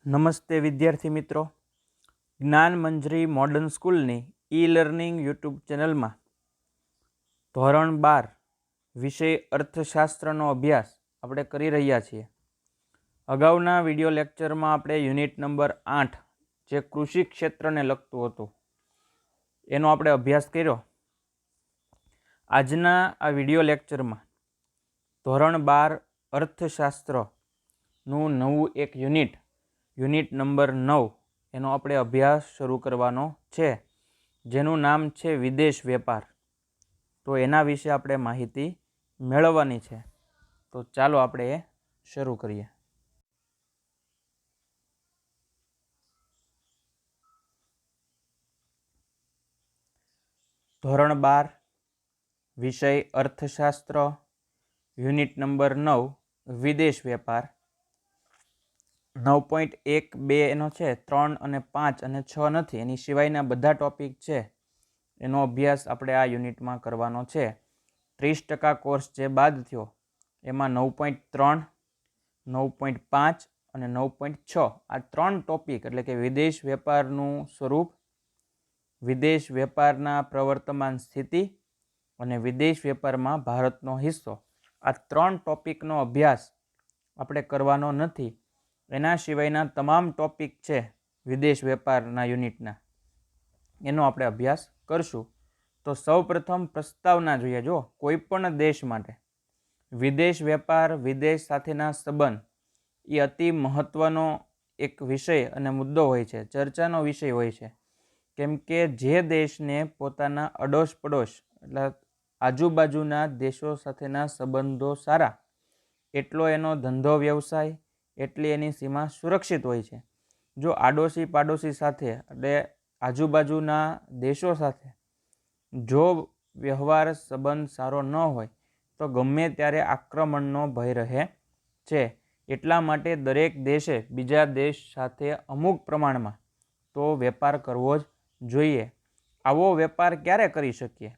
નમસ્તે વિદ્યાર્થી મિત્રો, જ્ઞાન મંજરી મોડર્ન સ્કૂલની ઈ લર્નિંગ યુટ્યુબ ચેનલમાં ધોરણ 12 વિષય અર્થશાસ્ત્રનો અભ્યાસ આપણે કરી રહ્યા છીએ. અગાઉના વિડીયો લેક્ચરમાં આપણે યુનિટ નંબર 8 જે કૃષિ ક્ષેત્રને લગતું હતું એનો આપણે અભ્યાસ કર્યો. આજના આ વિડીયો લેક્ચરમાં ધોરણ 12 અર્થશાસ્ત્રનું નવું એક યુનિટ નંબર 9 એનો આપણે અભ્યાસ શરૂ કરવાનો છે, જેનું નામ છે વિદેશ વેપાર. તો એના વિશે આપણે માહિતી મેળવવાની છે. તો ચાલો આપણે એ શરૂ કરીએ. ધોરણ 12 વિષય અર્થશાસ્ત્ર યુનિટ નંબર 9 વિદેશ વેપાર. 9.1-2 એનો છે, 3 અને 5 અને 6 નથી. એની સિવાયના બધા ટોપિક છે એનો અભ્યાસ આપણે આ યુનિટમાં કરવાનો છે. 30% કોર્સ જે બાદ થયો એમાં 9.3, 9.5 અને 9.6 આ 3 ટોપિક એટલે કે વિદેશ વેપારનું સ્વરૂપ, વિદેશ વેપારના પ્રવર્તમાન સ્થિતિ અને વિદેશ વેપારમાં ભારતનો હિસ્સો, આ 3 ટોપિકનો અભ્યાસ આપણે કરવાનો નથી. એના સિવાયના તમામ ટોપિક છે વિદેશ વેપારના યુનિટના, એનો આપણે અભ્યાસ કરશું. તો સૌપ્રથમ પ્રસ્તાવના જોઈએ. જો કોઈ પણ દેશ માટે વિદેશ વેપાર, વિદેશ સાથેના સંબંધ એ અતિ મહત્વનો એક વિષય અને મુદ્દો હોય છે, ચર્ચાનો વિષય હોય છે. કેમ કે જે દેશને પોતાના અડોશ પડોશ એટલે આજુબાજુના દેશો સાથેના સંબંધો સારા, એટલો એનો ધંધો વ્યવસાય, એટલી એની સીમા સુરક્ષિત હોય છે. જો આડોશી પાડોશી સાથે એટલે આજુબાજુના દેશો સાથે જો વ્યવહાર સંબંધ સારો ન હોય તો ગમે ત્યારે આક્રમણનો ભય રહે છે. એટલા માટે દરેક દેશે બીજા દેશ સાથે અમુક પ્રમાણમાં તો વેપાર કરવો જ જોઈએ. આવો વેપાર ક્યારે કરી શકીએ?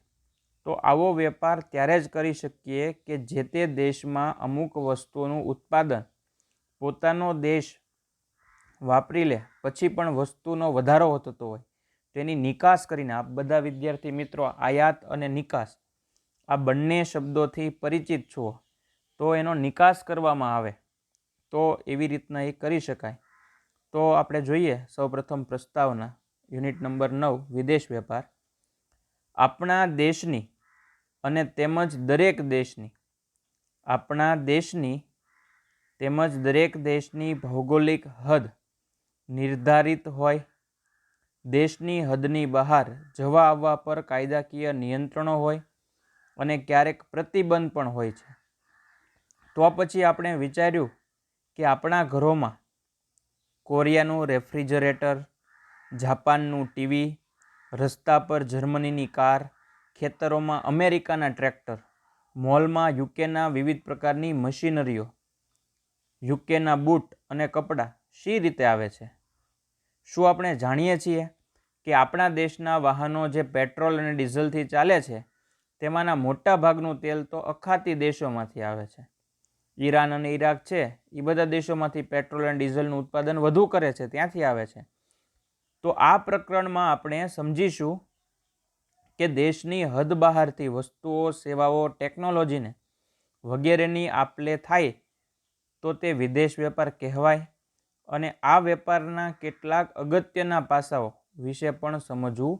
તો આવો વેપાર ત્યારે જ કરી શકીએ કે જે તે દેશમાં અમુક વસ્તુઓનું ઉત્પાદન પોતાનો દેશ વાપરી લે, પછી પણ વસ્તુનો વધારો થતો હોય, તેની નિકાસ કરીને, આ બધા વિદ્યાર્થી મિત્રો આયાત અને નિકાસ આ બંને શબ્દોથી પરિચિત છો, તો એનો નિકાસ કરવામાં આવે તો એવી રીતના એ કરી શકાય. તો આપણે જોઈએ સૌપ્રથમ પ્રસ્તાવના યુનિટ નંબર 9 વિદેશ વેપાર. આપણા દેશની અને તેમજ દરેક દેશની, આપણા દેશની તેમજ દરેક દેશની ભૌગોલિક હદ નિર્ધારિત હોય. દેશની હદની બહાર જવા આવવા પર કાયદાકીય નિયંત્રણો હોય અને ક્યારેક પ્રતિબંધ પણ હોય છે. તો પછી આપણે વિચાર્યું કે આપણા ઘરોમાં કોરિયાનું રેફ્રિજરેટર, જાપાનનું ટીવી, રસ્તા પર જર્મનીની કાર, ખેતરોમાં અમેરિકાના ટ્રેક્ટર, મોલમાં યુકેના વિવિધ પ્રકારની મશીનરીઓ, યુકેના બૂટ અને કપડાં શી રીતે આવે છે? શું આપણે જાણીએ છીએ કે આપણા દેશના વાહનો જે પેટ્રોલ અને ડીઝલથી ચાલે છે તેમાંના મોટા ભાગનું તેલ તો અખાતી દેશોમાંથી આવે છે. ઈરાન અને ઈરાક છે એ બધા દેશોમાંથી પેટ્રોલ અને ડીઝલનું ઉત્પાદન વધુ કરે છે, ત્યાંથી આવે છે. તો આ પ્રકરણમાં આપણે સમજીશું કે દેશની હદ બહારથી વસ્તુઓ, સેવાઓ, ટેકનોલોજીને વગેરેની આપ-લે થાય તો તે વિદેશ વેપાર કહેવાય. અને આ વેપારના કેટલાક અગત્યના પાસાઓ વિશે પણ સમજવું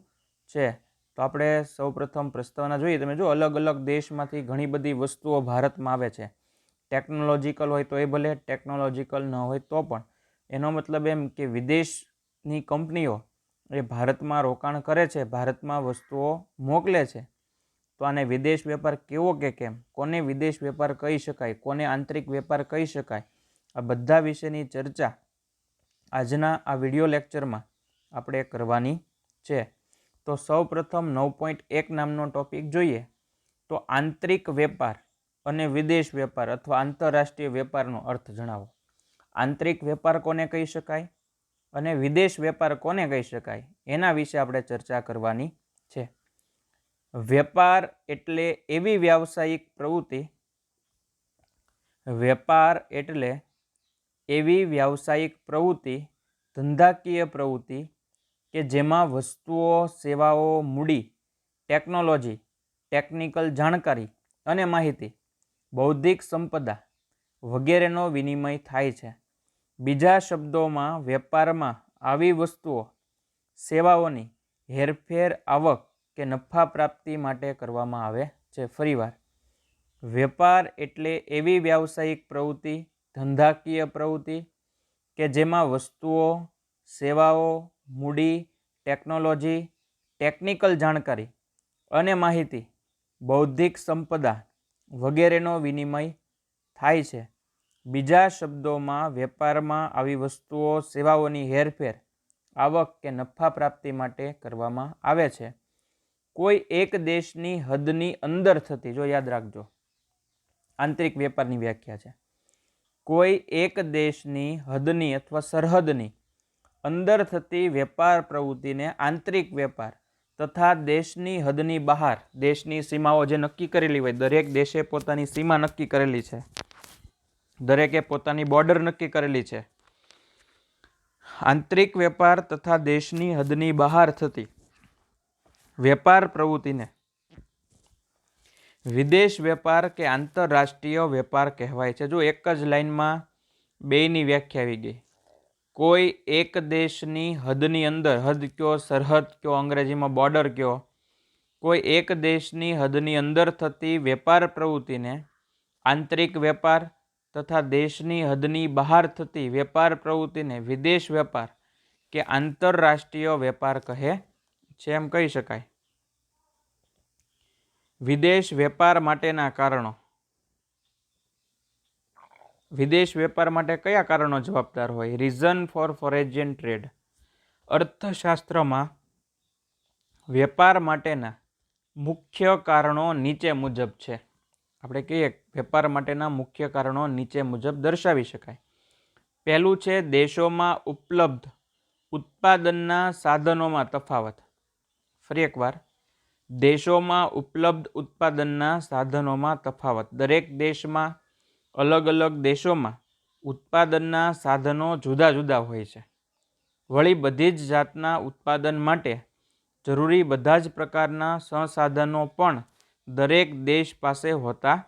છે. તો આપણે સૌપ્રથમ પ્રસ્તાવના જોઈએ. તમે જો અલગ અલગ દેશમાંથી ઘણી બધી વસ્તુઓ ભારતમાં આવે છે. ટેકનોલોજીકલ હોય તો એ ભલે, ટેકનોલોજીકલ ન હોય તો પણ. એનો મતલબ એમ કે વિદેશની કંપનીઓ એ ભારતમાં રોકાણ કરે છે, ભારતમાં વસ્તુઓ મોકલે છે. તો આને વિદેશ વેપાર કેવો કે કેમ, કોને વિદેશ વેપાર કહી શકાય, કોને આંતરિક વેપાર કહી શકાય, આ બધા વિશેની ચર્ચા આજના આ વિડીયો લેક્ચરમાં આપણે કરવાની છે. તો સૌપ્રથમ 9.1 નામનો ટોપિક જોઈએ. તો આંતરિક વેપાર અને વિદેશ વેપાર અથવા આંતરરાષ્ટ્રીય વેપારનો અર્થ જણાવો. આંતરિક વેપાર કોને કહી શકાય અને વિદેશ વેપાર કોને કહી શકાય, એના વિશે આપણે ચર્ચા કરવાની છે. વેપાર એટલે એવી વ્યાવસાયિક પ્રવૃત્તિ, વેપાર એટલે એવી વ્યાવસાયિક પ્રવૃત્તિ ધંધાકીય પ્રવૃત્તિ કે જેમાં વસ્તુઓ, સેવાઓ, મૂડી, ટેકનોલોજી, ટેકનિકલ જાણકારી અને માહિતી, બૌદ્ધિક સંપદા વગેરેનો વિનિમય થાય છે. બીજા શબ્દોમાં વેપારમાં આવી વસ્તુઓ, સેવાઓની હેરફેર આવક કે નફા પ્રાપ્તિ માટે કરવામાં આવે છે. ફરીવાર, વેપાર એટલે એવી વ્યાવસાયિક પ્રવૃત્તિ, ધંધાકીય પ્રવૃત્તિ કે જેમાં વસ્તુઓ, સેવાઓ, મૂડી, ટેકનોલોજી, ટેકનિકલ જાણકારી અને માહિતી, બૌદ્ધિક સંપદા વગેરેનો વિનિમય થાય છે. બીજા શબ્દોમાં વેપારમાં આવી વસ્તુઓ, સેવાઓની હેરફેર આવક કે નફા પ્રાપ્તિ માટે કરવામાં આવે છે. કોઈ એક દેશની હદની અંદર થતી, જો યાદ રાખજો, આંતરિક વેપારની વ્યાખ્યા છે. કોઈ એક દેશની હદની અથવા સરહદની અંદર થતી વેપાર પ્રવૃત્તિને આંતરિક વેપાર તથા દેશની હદની બહાર, દેશની સીમાઓ જે નક્કી કરેલી હોય, દરેક દેશે પોતાની સીમા નક્કી કરેલી છે, દરેકે પોતાની બોર્ડર નક્કી કરેલી છે. આંતરિક વેપાર તથા દેશની હદની બહાર થતી વેપાર પ્રવૃત્તિને વિદેશ વેપાર કે આંતરરાષ્ટ્રીય વેપાર કહેવાય છે. જો એક જ લાઈનમાં બેયની વ્યાખ્યા આવી ગઈ. કોઈ એક દેશની હદની અંદર, હદ કયો, સરહદ કયો, અંગ્રેજીમાં બોર્ડર કયો, કોઈ એક દેશની હદની અંદર થતી વેપાર પ્રવૃત્તિને આંતરિક વેપાર તથા દેશની હદની બહાર થતી વેપાર પ્રવૃત્તિને વિદેશ વેપાર કે આંતરરાષ્ટ્રીય વેપાર કહે છે, એમ કહી શકાય. વિદેશ વેપાર માટેના કારણો. વિદેશ વેપાર માટે કયા કારણો જવાબદાર હોય? Reason for foreign trade. અર્થશાસ્ત્રમાં વેપાર માટેના મુખ્ય કારણો નીચે મુજબ છે. આપણે કહીએ વેપાર માટેના મુખ્ય કારણો નીચે મુજબ દર્શાવી શકાય. પહેલું છે દેશોમાં ઉપલબ્ધ ઉત્પાદનના સાધનોમાં તફાવત. ફરી એકવાર, દેશોમાં ઉપલબ્ધ ઉત્પાદનના સાધનોમાં તફાવત. દરેક દેશમાં, અલગ અલગ દેશોમાં ઉત્પાદનના સાધનો જુદા જુદા હોય છે. વળી બધી જ જાતના ઉત્પાદન માટે જરૂરી બધા જ પ્રકારના સંસાધનો પણ દરેક દેશ પાસે હોતા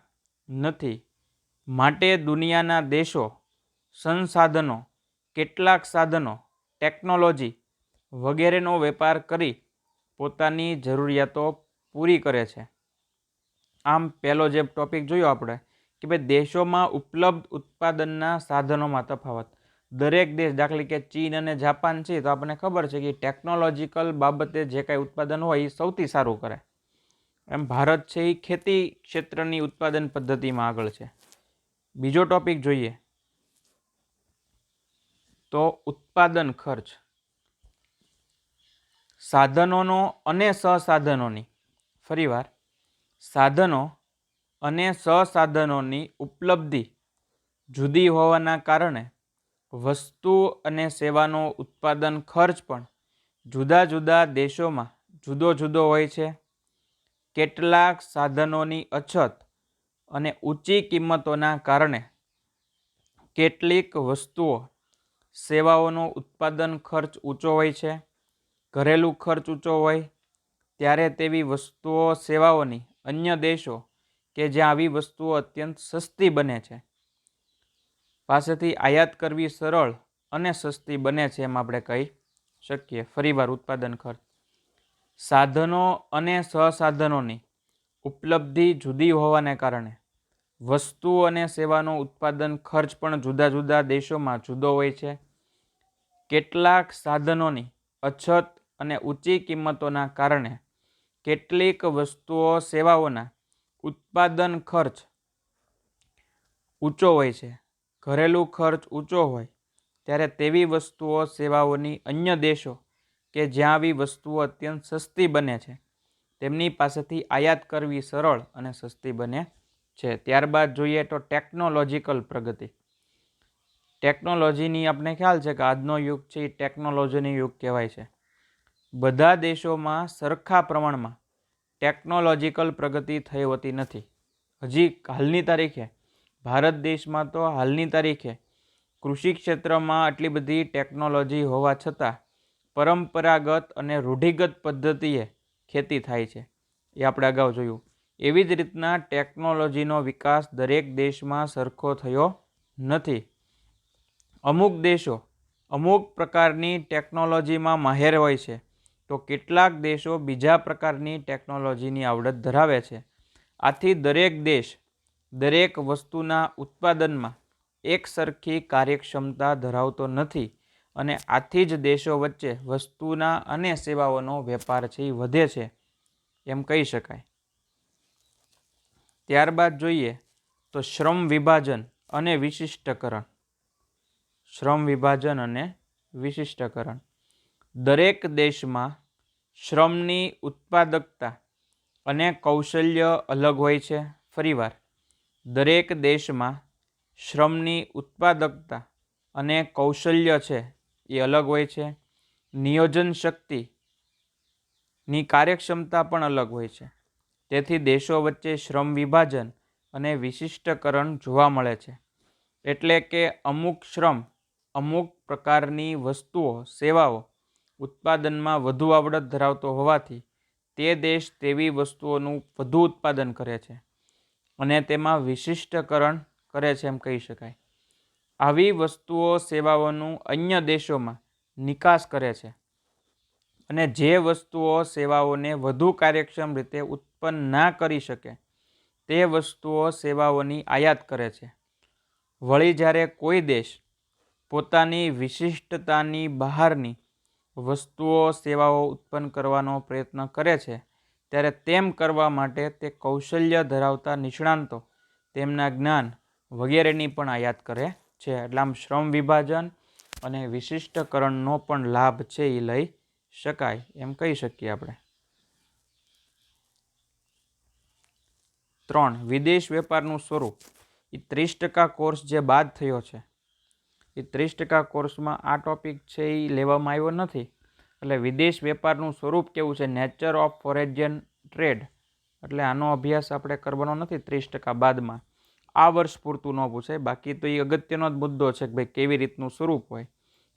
નથી. માટે દુનિયાના દેશો સંસાધનો, કેટલાક સાધનો, ટેકનોલોજી વગેરેનો વેપાર કરી પોતાની જરૂરિયાતો પૂરી કરે છે. આમ પહેલો જે ટોપિક જોયો આપણે કે ભાઈ દેશોમાં ઉપલબ્ધ ઉત્પાદનના સાધનોમાં તફાવત. દરેક દેશ, દાખલા કે ચીન અને જાપાન છે, તો આપણને ખબર છે કે ટેકનોલોજીકલ બાબતે જે કાંઈ ઉત્પાદન હોય એ સૌથી સારું કરે. એમ ભારત છે એ ખેતી ક્ષેત્રની ઉત્પાદન પદ્ધતિમાં આગળ છે. બીજો ટોપિક જોઈએ તો ઉત્પાદન ખર્ચ. સાધનોનો અને સંસાધનોની, ફરીવાર, સાધનો અને સંસાધનોની ઉપલબ્ધિ જુદી હોવાના કારણે વસ્તુ અને સેવાનો ઉત્પાદન ખર્ચ પણ જુદા જુદા દેશોમાં જુદો જુદો હોય છે. કેટલાક સાધનોની અછત અને ઊંચી કિંમતોના કારણે કેટલીક વસ્તુઓ, સેવાઓનો ઉત્પાદન ખર્ચ ઊંચો હોય છે. ઘરેલું ખર્ચ ઊંચો હોય ત્યારે તેવી વસ્તુઓ, સેવાઓની અન્ય દેશો કે જ્યાં આવી વસ્તુઓ અત્યંત સસ્તી બને છે પાસેથી આયાત કરવી સરળ અને સસ્તી બને છે, એમ આપણે કહી શકીએ. ફરીવાર, ઉત્પાદન ખર્ચ. સાધનો અને સંસાધનોની ઉપલબ્ધિ જુદી હોવાને કારણે વસ્તુ અને સેવાનો ઉત્પાદન ખર્ચ પણ જુદા જુદા દેશોમાં જુદો હોય છે. કેટલાક સાધનોની અછત અને ઊંચી કિંમતોના કારણે કેટલીક વસ્તુઓ, સેવાઓના ઉત્પાદન ખર્ચ ઊંચો હોય છે. ઘરેલું ખર્ચ ઊંચો હોય ત્યારે તેવી વસ્તુઓ, સેવાઓની અન્ય દેશો કે જ્યાં આવી વસ્તુઓ અત્યંત સસ્તી બને છે તેમની પાસેથી આયાત કરવી સરળ અને સસ્તી બને છે. ત્યારબાદ જોઈએ તો ટેકનોલોજીકલ પ્રગતિ. ટેકનોલોજીની આપણે ખ્યાલ છે કે આજનો યુગ છે એ ટેકનોલોજીનો યુગ કહેવાય છે. બધા દેશોમાં સરખા પ્રમાણમાં ટેકનોલોજીકલ પ્રગતિ થઈ હોતી નથી. હજી હાલની તારીખે ભારત દેશમાં તો હાલની તારીખે કૃષિ ક્ષેત્રમાં આટલી બધી ટેકનોલોજી હોવા છતાં પરંપરાગત અને રૂઢિગત પદ્ધતિએ ખેતી થાય છે, એ આપણે અગાઉ જોયું. એવી જ રીતના ટેકનોલોજીનો વિકાસ દરેક દેશમાં સરખો થયો નથી. અમુક દેશો અમુક પ્રકારની ટેકનોલોજીમાં માહેર હોય છે, તો કેટલાક દેશો બીજા પ્રકારની ટેકનોલોજીની આવડત ધરાવે છે. આથી દરેક દેશ દરેક વસ્તુના ઉત્પાદનમાં એક સરખી કાર્યક્ષમતા ધરાવતો નથી અને આથી જ દેશો વચ્ચે વસ્તુના અને સેવાઓનો વેપાર છે એ વધે છે એમ કહી શકાય. ત્યારબાદ જોઈએ તો શ્રમ વિભાજન અને વિશિષ્ટકરણ. શ્રમ વિભાજન અને વિશિષ્ટકરણ. દરેક દેશમાં શ્રમની ઉત્પાદકતા અને કૌશલ્ય અલગ હોય છે. ફરીવાર, દરેક દેશમાં શ્રમની ઉત્પાદકતા અને કૌશલ્ય છે એ અલગ હોય છે. નિયોજન શક્તિની કાર્યક્ષમતા પણ અલગ હોય છે. તેથી દેશો વચ્ચે શ્રમ વિભાજન અને વિશિષ્ટકરણ જોવા મળે છે. એટલે કે અમુક શ્રમ અમુક પ્રકારની વસ્તુઓ સેવાઓ ઉત્પાદનમાં વધુ આવડત ધરાવતો હોવાથી તે દેશ તેવી વસ્તુઓનું વધુ ઉત્પાદન કરે છે અને તેમાં વિશિષ્ટકરણ કરે છે એમ કહી શકાય. આવી વસ્તુઓ સેવાઓનું અન્ય દેશોમાં નિકાસ કરે છે અને જે વસ્તુઓ સેવાઓને વધુ કાર્યક્ષમ રીતે ઉત્પન્ન ના કરી શકે તે વસ્તુઓ સેવાઓની આયાત કરે છે. વળી જ્યારે કોઈ દેશ પોતાની વિશિષ્ટતાની બહારની વસ્તુઓ સેવાઓ ઉત્પન્ન કરવાનો પ્રયત્ન કરે છે ત્યારે તેમ કરવા માટે તે કૌશલ્ય ધરાવતા નિષ્ણાંતો તેમના જ્ઞાન વગેરેની પણ આયાત કરે છે. એટલે આમ શ્રમ વિભાજન અને વિશિષ્ટકરણનો પણ લાભ છે એ લઈ શકાય એમ કહી શકીએ આપણે. 3. વિદેશ વેપારનું સ્વરૂપ. એ 30% કોર્સ જે બાદ થયો છે એ 30% કોર્સમાં આ ટોપિક છે એ લેવામાં આવ્યો નથી. એટલે વિદેશ વેપારનું સ્વરૂપ કેવું છે, નેચર ઓફ ફોરેજન ટ્રેડ, એટલે આનો અભ્યાસ આપણે કરવાનો નથી 30% બાદમાં. આ વર્ષ પૂરતું ન પૂછાય, બાકી તો એ અગત્યનો જ મુદ્દો છે કે ભાઈ કેવી રીતનું સ્વરૂપ હોય.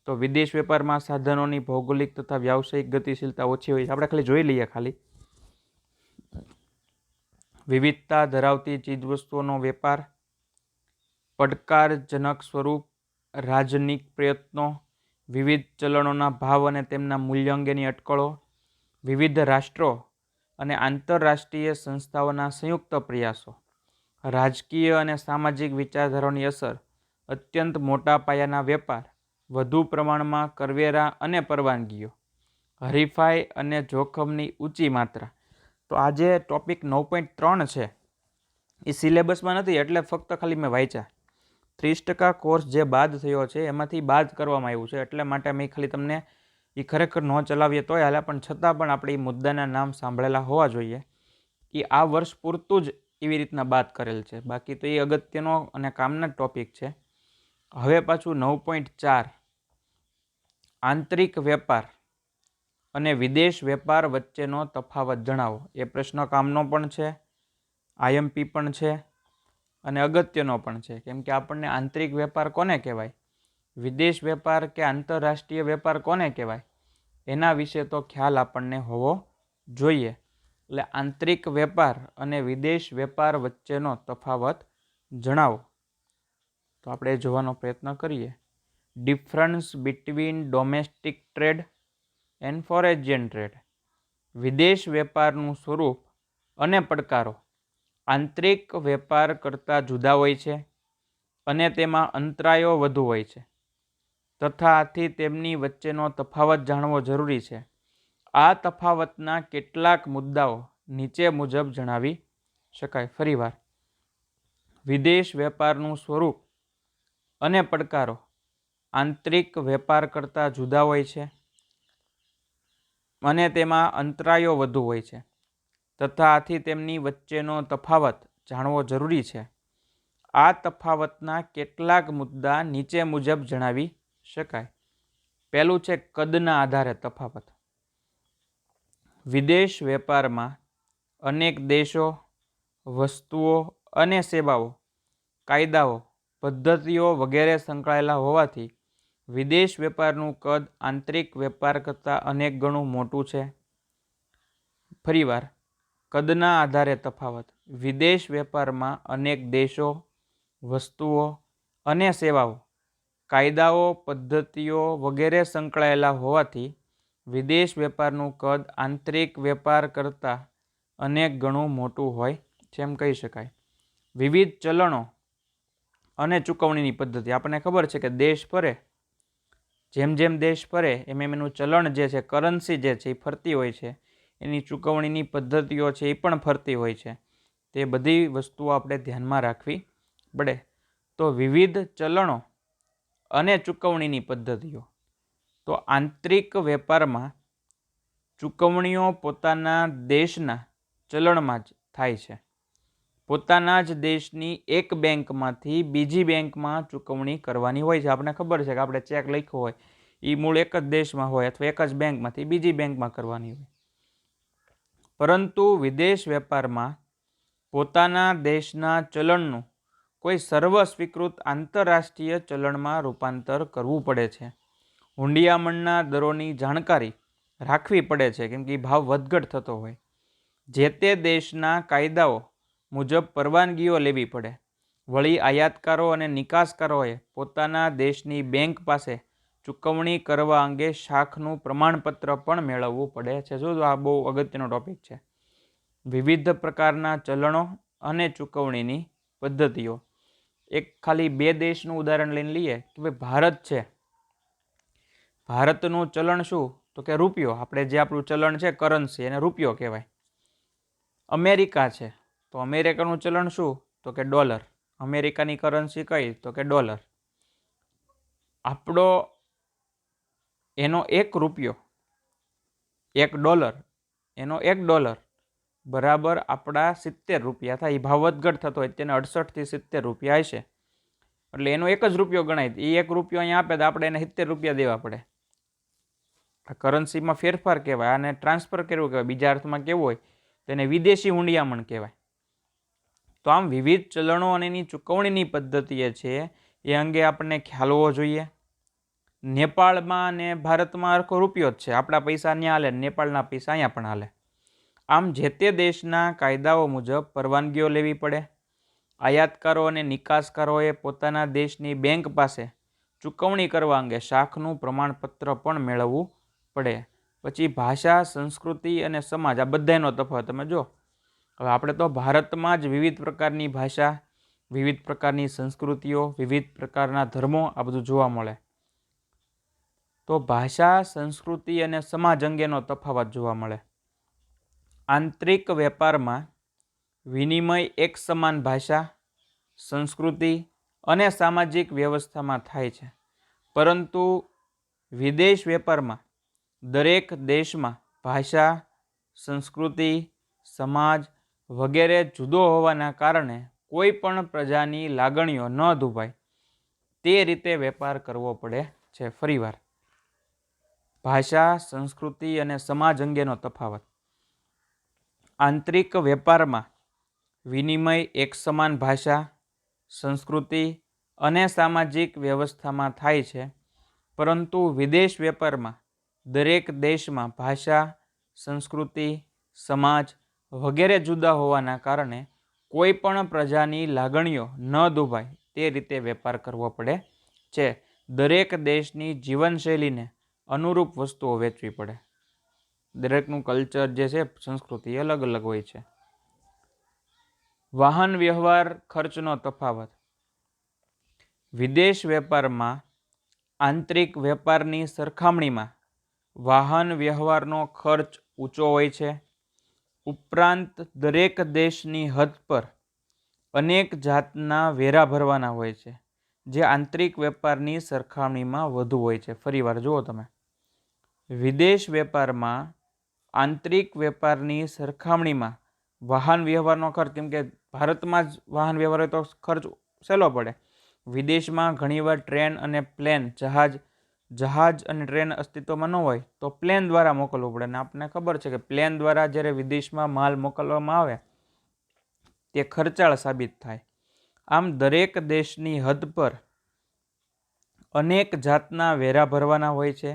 તો વિદેશ વેપારમાં સાધનોની ભૌગોલિક તથા વ્યાવસાયિક ગતિશીલતા ઓછી હોય છે. આપણે ખાલી જોઈ લઈએ. વિવિધતા ધરાવતી ચીજવસ્તુઓનો વેપાર, પડકારજનક સ્વરૂપ, રાજનીક પ્રયત્નો, વિવિધ ચલણોના ભાવ અને તેમના મૂલ્ય અંગેની અટકળો, વિવિધ રાષ્ટ્રો અને આંતરરાષ્ટ્રીય સંસ્થાઓના સંયુક્ત પ્રયાસો, રાજકીય અને સામાજિક વિચારધારાની અસર, અત્યંત મોટા પાયાના વેપાર, વધુ પ્રમાણમાં કરવેરા અને પરવાનગીઓ, હરીફાઈ અને જોખમની ઊંચી માત્રા. તો આ જે ટોપિક 9.3 છે એ સિલેબસમાં નથી, એટલે ફક્ત ખાલી મેં વાંચ્યા. 30% કોર્સ જે બાદ થયો છે એમાંથી બાદ કરવામાં આવ્યું છે, એટલે માટે મેં ખાલી તમને એ ખરેખર ન ચલાવીએ તોય હાલે, પણ છતાં પણ આપણે એ મુદ્દાના નામ સાંભળેલા હોવા જોઈએ. એ આ વર્ષ પૂરતું જ એવી રીતના બાદ કરેલ છે, બાકી તો એ અગત્યનો અને કામના ટોપિક છે. હવે પાછું 9.4 આંતરિક વેપાર અને વિદેશ વેપાર વચ્ચેનો તફાવત જણાવો. એ પ્રશ્ન કામનો પણ છે, આઈએમપી પણ છે અને અગત્યનો પણ છે. કેમ કે આપણને આંતરિક વેપાર કોને કહેવાય, વિદેશ વેપાર કે આંતરરાષ્ટ્રીય વેપાર કોને કહેવાય, એના વિશે તો ખ્યાલ આપણને હોવો જોઈએ. એટલે આંતરિક વેપાર અને વિદેશ વેપાર વચ્ચેનો તફાવત જણાવો. તો આપણે જોવાનો પ્રયત્ન કરીએ. Difference between domestic trade and foreign trade. વિદેશ વેપારનું સ્વરૂપ અને પડકારો આંતરિક વેપાર કરતાં જુદા હોય છે અને તેમાં અંતરાયો વધુ હોય છે, તથા આથી તેમની વચ્ચેનો તફાવત જાણવો જરૂરી છે. આ તફાવતના કેટલાક મુદ્દાઓ નીચે મુજબ જણાવી શકાય. ફરીવાર, વિદેશ વેપારનું સ્વરૂપ અને પડકારો આંતરિક વેપાર કરતાં જુદા હોય છે અને તેમાં અંતરાયો વધુ હોય છે, તથા આથી તેમની વચ્ચેનો તફાવત જાણવો જરૂરી છે. આ તફાવતના કેટલાક મુદ્દા નીચે મુજબ જણાવી શકાય. પહેલું છે કદના આધારે તફાવત. વિદેશ વેપારમાં અનેક દેશો, વસ્તુઓ અને સેવાઓ, કાયદાઓ, પદ્ધતિઓ વગેરે સંકળાયેલા હોવાથી વિદેશ વેપારનું કદ આંતરિક વેપાર કરતાં અનેક ગણું મોટું છે. ફરીવાર, કદના આધારે તફાવત. વિદેશ વેપારમાં અનેક દેશો, વસ્તુઓ અને સેવાઓ, કાયદાઓ, પદ્ધતિઓ વગેરે સંકળાયેલા હોવાથી વિદેશ વેપારનું કદ આંતરિક વેપાર કરતાં અનેક ગણું મોટું હોય છે એમ કહી શકાય. વિવિધ ચલણો અને ચૂકવણીની પદ્ધતિ. આપણને ખબર છે કે દેશ ફરે, જેમ જેમ દેશ ફરે એમ એનું ચલણ જે છે, કરન્સી જે છે એ ફરતી હોય છે. એની ચૂકવણીની પદ્ધતિઓ છે એ પણ ફરતી હોય છે. તે બધી વસ્તુઓ આપણે ધ્યાનમાં રાખવી પડે. તો વિવિધ ચલણો અને ચૂકવણીની પદ્ધતિઓ. તો આંતરિક વેપારમાં ચૂકવણીઓ પોતાના દેશના ચલણમાં જ થાય છે. પોતાના જ દેશની એક બેંકમાંથી બીજી બેંકમાં ચૂકવણી કરવાની હોય છે. આપણને ખબર છે કે આપણે ચેક લખ્યો હોય એ મૂળ એક જ દેશમાં હોય અથવા એક જ બેંકમાંથી બીજી બેંકમાં કરવાની હોય. પરંતુ વિદેશ વેપારમાં પોતાના દેશના ચલણનું કોઈ સર્વ સ્વીકૃત આંતરરાષ્ટ્રીય ચલણમાં રૂપાંતર કરવું પડે છે. હુંડિયામણના દરોની જાણકારી રાખવી પડે છે, કેમ કે ભાવ વધઘટ થતો હોય. જે તે દેશના કાયદાઓ મુજબ પરવાનગીઓ લેવી પડે. વળી આયાતકારો અને નિકાસકારોએ પોતાના દેશની બેંક પાસે ચૂકવણી કરવા અંગે શાખનું પ્રમાણપત્ર પણ મેળવવું પડે છે. જો આ બહુ અગત્યનો ટોપિક છે. વિવિધ પ્રકારના ચલણો અને ચૂકવણીની પદ્ધતિઓ. એક ખાલી બે દેશનું ઉદાહરણ લઈને લઈએ કે ભાઈ ભારત છે. ભારતનું ચલણ શું? તો કે રૂપિયો. આપણે જે આપણું ચલણ છે કરન્સી, એને રૂપિયો કહેવાય. અમેરિકા છે, તો અમેરિકાનું ચલણ શું? તો કે ડોલર. અમેરિકાની કરન્સી કઈ? તો કે ડોલર. આપણો એનો એક રૂપિયો, એક ડોલર, એનો એક ડોલર બરાબર આપણા 70 રૂપિયા થાય. એ ભાવ વધઘટ થતો હોય તેને 68 થી 70 રૂપિયા હશે, એટલે એનો એક જ રૂપિયો ગણાય. એ એક રૂપિયો અહીંયા આપે તો આપણે એને 70 રૂપિયા દેવા પડે. આ કરન્સીમાં ફેરફાર કહેવાય. આને ટ્રાન્સફર કરવું કહેવાય. બીજા અર્થમાં કેવું હોય તેને વિદેશી હુંડિયામણ કહેવાય. તો આમ વિવિધ ચલણો અને એની ચૂકવણીની પદ્ધતિ છે એ અંગે આપણને ખ્યાલ હોવો જોઈએ. નેપાળમાં અને ભારતમાં આખો રૂપિયો જ છે. આપણા પૈસા ત્યાં હાલે, નેપાળના પૈસા અહીંયા પણ હાલે. આમ જે તે દેશના કાયદાઓ મુજબ પરવાનગીઓ લેવી પડે. આયાતકારો અને નિકાસકારોએ પોતાના દેશની બેંક પાસે ચૂકવણી કરવા અંગે શાખનું પ્રમાણપત્ર પણ મેળવવું પડે. પછી ભાષા, સંસ્કૃતિ અને સમાજ, આ બધાનો તફાવત તમે જો. હવે આપણે તો ભારતમાં જ વિવિધ પ્રકારની ભાષા, વિવિધ પ્રકારની સંસ્કૃતિઓ, વિવિધ પ્રકારના ધર્મો આ બધું જોવા મળે. તો ભાષા, સંસ્કૃતિ અને સમાજ અંગેનો તફાવત જોવા મળે. આંતરિક વેપારમાં વિનિમય એક સમાન ભાષા, સંસ્કૃતિ અને સામાજિક વ્યવસ્થામાં થાય છે. પરંતુ વિદેશ વેપારમાં દરેક દેશમાં ભાષા, સંસ્કૃતિ, સમાજ વગેરે જુદો હોવાના કારણે કોઈ પણ પ્રજાની લાગણીઓ ન દુભાય તે રીતે વેપાર કરવો પડે છે. ફરીવાર, ભાષા, સંસ્કૃતિ અને સમાજ અંગેનો તફાવત. આંતરિક વેપારમાં વિનિમય એક સમાન ભાષા, સંસ્કૃતિ અને સામાજિક વ્યવસ્થામાં થાય છે. પરંતુ વિદેશ વેપારમાં દરેક દેશમાં ભાષા, સંસ્કૃતિ, સમાજ વગેરે જુદા હોવાના કારણે કોઈ પણ પ્રજાની લાગણીઓ ન દુભાય તે રીતે વેપાર કરવો પડે છે. દરેક દેશની જીવનશૈલીને અનુરૂપ વસ્તુઓ વેચવી પડે. દરેકનું કલ્ચર જે છે, સંસ્કૃતિ અલગ અલગ હોય છે. વાહન વ્યવહાર ખર્ચનો તફાવત. વિદેશ વેપારમાં આંતરિક વેપારની સરખામણીમાં વાહન વ્યવહારનો ખર્ચ ઊંચો હોય છે. ઉપરાંત દરેક દેશની હદ પર અનેક જાતના વેરા ભરવાના હોય છે, જે આંતરિક વેપારની સરખામણીમાં વધુ હોય છે. ફરીવાર જુઓ તમે, વિદેશ વેપારમાં આંતરિક વેપારની સરખામણીમાં વાહન વ્યવહારનો ખર્ચ, કેમ કે ભારતમાં જ વાહન વ્યવહાર હોય તો ખર્ચ સહેલો પડે. વિદેશમાં ઘણીવાર ટ્રેન અને પ્લેન, જહાજ અને ટ્રેન અસ્તિત્વમાં ન હોય તો પ્લેન દ્વારા મોકલવું પડે. અને આપણને ખબર છે કે પ્લેન દ્વારા જ્યારે વિદેશમાં માલ મોકલવામાં આવે તે ખર્ચાળ સાબિત થાય. આમ દરેક દેશની હદ પર અનેક જાતના વેરા ભરવાના હોય છે,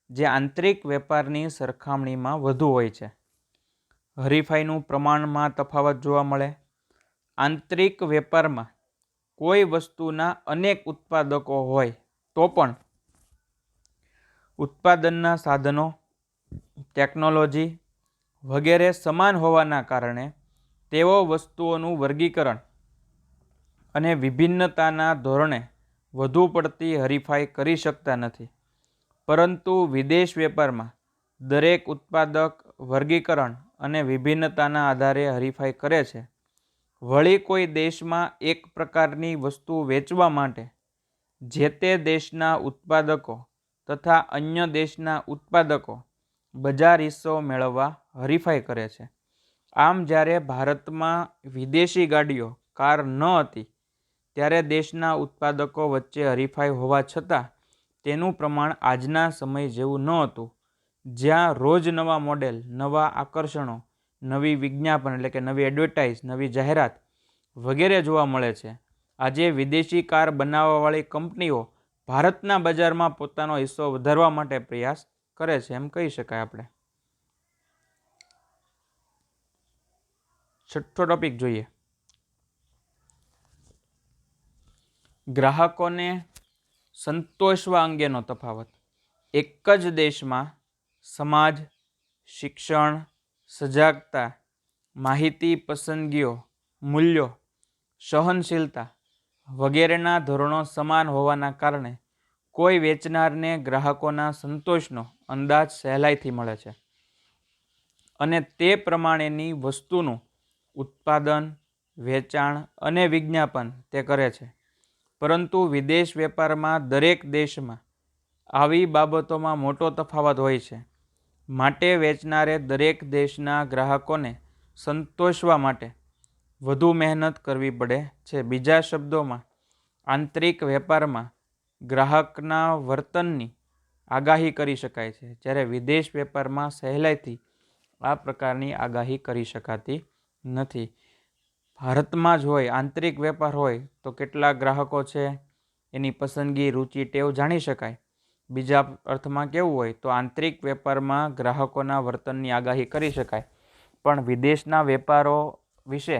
જે આંતરિક વેપારની સરખામણીમાં વધુ હોય છે. હરીફાઈનું પ્રમાણમાં તફાવત જોવા મળે. આંતરિક વેપારમાં કોઈ વસ્તુના અનેક ઉત્પાદકો હોય તો પણ ઉત્પાદનના સાધનો, ટેકનોલોજી વગેરે સમાન હોવાના કારણે તેઓ વસ્તુઓનું વર્ગીકરણ અને વિભિન્નતાના ધોરણે વધુ પડતી હરીફાઈ કરી શકતા નથી. પરંતુ વિદેશ વેપારમાં દરેક ઉત્પાદક વર્ગીકરણ અને વિભિન્નતાના આધારે હરીફાઈ કરે છે. વળી કોઈ દેશમાં એક પ્રકારની વસ્તુ વેચવા માટે જે તે દેશના ઉત્પાદકો તથા અન્ય દેશના ઉત્પાદકો બજાર હિસ્સો મેળવવા હરીફાઈ કરે છે. આમ જ્યારે ભારતમાં વિદેશી ગાડીઓ કાર ન હતી ત્યારે દેશના ઉત્પાદકો વચ્ચે હરીફાઈ હોવા છતાં તેનું પ્રમાણ આજના સમય જેવું ન હતું, જ્યાં રોજ નવા મોડેલ, નવા આકર્ષણો, નવી વિજ્ઞાપન એટલે કે નવી એડવર્ટાઇઝ, નવી જાહેરાત વગેરે જોવા મળે છે. આજે વિદેશી કાર બનાવવાવાળી કંપનીઓ ભારતના બજારમાં પોતાનો હિસ્સો વધારવા માટે પ્રયાસ કરે છે, એમ કહી શકાય આપણે. છઠ્ઠો ટોપિક જોઈએ. ગ્રાહકોને સંતોષવા અંગેનો તફાવત. એક જ દેશમાં સમાજ, શિક્ષણ, સજાગતા, માહિતી પસંદગીઓ, મૂલ્યો, સહનશીલતા વગેરેના ધોરણો સમાન હોવાના કારણે કોઈ વેચનારને ગ્રાહકોના સંતોષનો અંદાજ સહેલાઈથી મળે છે અને તે પ્રમાણેની વસ્તુનું ઉત્પાદન, વેચાણ અને વિજ્ઞાપન તે કરે છે. પરંતુ વિદેશ વેપારમાં દરેક દેશમાં આવી બાબતોમાં મોટો તફાવત હોય છે. માટે વેચનારે દરેક દેશના ગ્રાહકોને સંતોષવા માટે વધુ મહેનત કરવી પડે છે. બીજા શબ્દોમાં, આંતરિક વેપારમાં ગ્રાહકના વર્તનની આગાહી કરી શકાય છે, જ્યારે વિદેશ વેપારમાં સહેલાઈથી આ પ્રકારની આગાહી કરી શકાતી નથી. ભારતમાં જ હોય, આંતરિક વેપાર હોય તો કેટલા ગ્રાહકો છે, એની પસંદગી, રુચિ, ટેવ જાણી શકાય. બીજા અર્થમાં કેવું હોય તો આંતરિક વેપારમાં ગ્રાહકોના વર્તનની આગાહી કરી શકાય, પણ વિદેશના વેપારો વિશે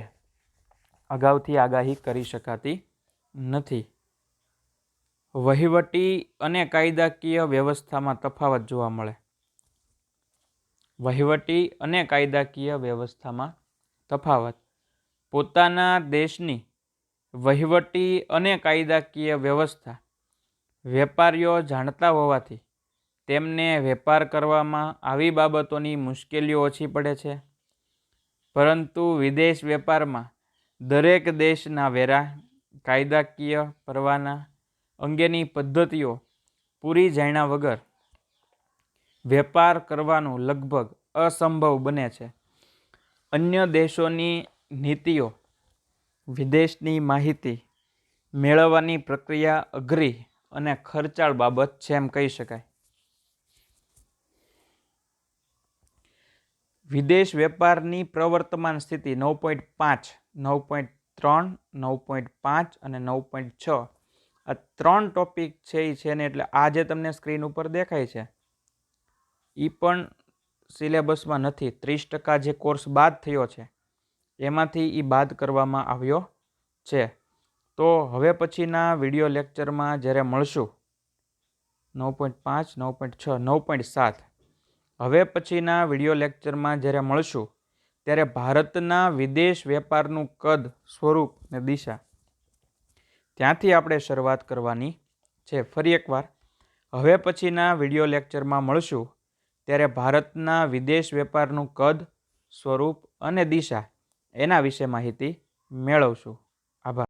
અગાઉથી આગાહી કરી શકાતી નથી. વહીવટી અને કાયદાકીય વ્યવસ્થામાં તફાવત જોવા મળે. વહીવટી અને કાયદાકીય વ્યવસ્થામાં તફાવત. પોતાના દેશની વહીવટી અને કાયદાકીય વ્યવસ્થા વેપારીઓ જાણતા હોવાથી તેમને વેપાર કરવામાં આવી બાબતોની મુશ્કેલીઓ ઓછી પડે છે. પરંતુ વિદેશ વેપારમાં દરેક દેશના વેરા, કાયદાકીય પરવાના અંગેની પદ્ધતિઓ પૂરી જાણ્યા વગર વેપાર કરવાનું લગભગ અસંભવ બને છે. અન્ય દેશોની નીતિઓ, વિદેશની માહિતી મેળવવાની પ્રક્રિયા અઘરી અને ખર્ચાળ બાબત છે, એમ કહી શકાય. વિદેશ વેપારની પ્રવર્તમાન સ્થિતિ 9.5, 9.3, 9.5 અને 9.6 આ 3 ટોપિક છે એ છે ને, એટલે આ જે તમને સ્ક્રીન ઉપર દેખાય છે એ પણ સિલેબસમાં નથી. 30% જે કોર્સ બાદ થયો છે એમાંથી એ બાદ કરવામાં આવ્યો છે. તો હવે પછીના વિડીયો લેક્ચરમાં જ્યારે મળશું 9.5, 9.6, 9.7 હવે પછીના વિડીયો લેક્ચરમાં જ્યારે મળશું ત્યારે ભારતના વિદેશ વેપારનું કદ, સ્વરૂપ અને દિશા ત્યાંથી આપણે શરૂઆત કરવાની છે. ફરી એકવાર, હવે પછીના વિડીયો લેક્ચરમાં મળશું ત્યારે ભારતના વિદેશ વેપારનું કદ, સ્વરૂપ અને દિશા એના વિશે માહિતી મેળવશું. આભાર.